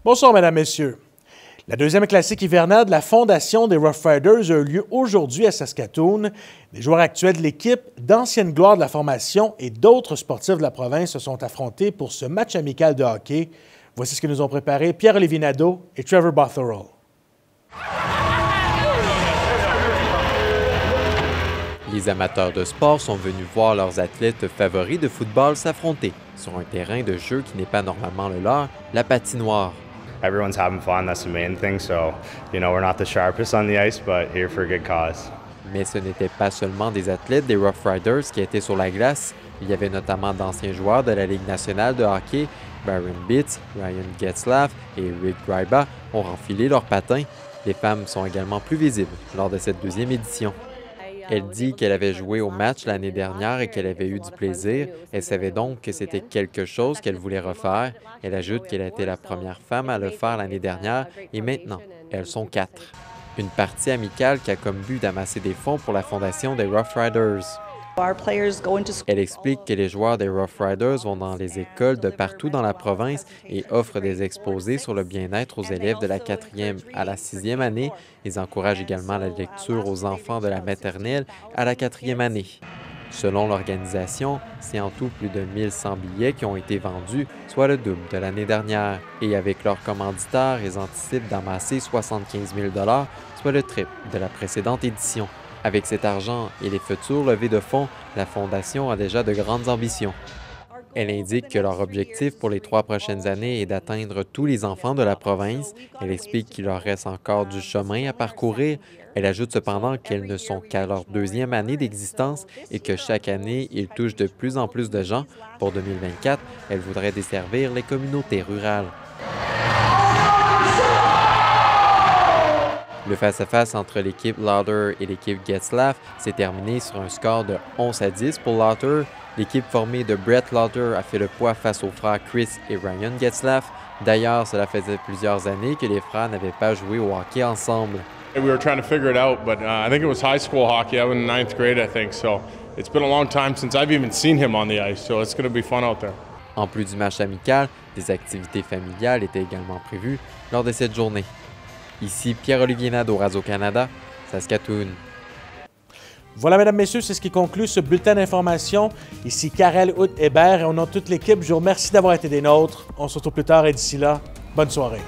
Bonsoir, mesdames, messieurs. La deuxième classique hivernale de la Fondation des Rough Riders a eu lieu aujourd'hui à Saskatoon. Des joueurs actuels de l'équipe, d'anciennes gloires de la formation et d'autres sportifs de la province se sont affrontés pour ce match amical de hockey. Voici ce que nous ont préparé Pierre-Olivier Nadeau et Trevor Botherell. Les amateurs de sport sont venus voir leurs athlètes favoris de football s'affronter sur un terrain de jeu qui n'est pas normalement le leur, la patinoire. Everyone's having fun, that's the main thing, so, we're not the sharpest on the ice, but here for a good cause. Mais ce n'était pas seulement des athlètes des Rough Riders qui étaient sur la glace. Il y avait notamment d'anciens joueurs de la Ligue nationale de hockey. Baron Bitts, Ryan Getzlaf et Rick Gryba ont renfilé leurs patins. Les femmes sont également plus visibles lors de cette deuxième édition. Elle dit qu'elle avait joué au match l'année dernière et qu'elle avait eu du plaisir. Elle savait donc que c'était quelque chose qu'elle voulait refaire. Elle ajoute qu'elle a été la première femme à le faire l'année dernière et maintenant, elles sont 4. Une partie amicale qui a comme but d'amasser des fonds pour la fondation des Rough Riders. Elle explique que les joueurs des Rough Riders vont dans les écoles de partout dans la province et offrent des exposés sur le bien-être aux élèves de la 4e à la 6e année. Ils encouragent également la lecture aux enfants de la maternelle à la 4e année. Selon l'organisation, c'est en tout plus de 1100 billets qui ont été vendus, soit le double de l'année dernière. Et avec leurs commanditaires, ils anticipent d'amasser 75 000 $, soit le triple de la précédente édition. Avec cet argent et les futures levées de fonds, la Fondation a déjà de grandes ambitions. Elle indique que leur objectif pour les 3 prochaines années est d'atteindre tous les enfants de la province. Elle explique qu'il leur reste encore du chemin à parcourir. Elle ajoute cependant qu'elles ne sont qu'à leur 2e année d'existence et que chaque année, ils touchent de plus en plus de gens. Pour 2024, elle voudrait desservir les communautés rurales. Le face-à-face entre l'équipe Lauder et l'équipe Getzlaf s'est terminé sur un score de 11-10 pour Lauder. L'équipe formée de Brett Lauder a fait le poids face aux frères Chris et Ryan Getzlaf. D'ailleurs, cela faisait plusieurs années que les frères n'avaient pas joué au hockey ensemble. We were trying to figure it out, but I think it was high school hockey. I was in 9th grade, I think. So it's been a long time since I've even seen him on the ice. So it's going to be fun out there. En plus du match amical, des activités familiales étaient également prévues lors de cette journée. Ici Pierre-Olivier Nadeau, Radio-Canada, Saskatoon. Voilà, mesdames, messieurs, c'est ce qui conclut ce bulletin d'information. Ici Karel Hébert et au nom de toute l'équipe, je vous remercie d'avoir été des nôtres. On se retrouve plus tard et d'ici là, bonne soirée.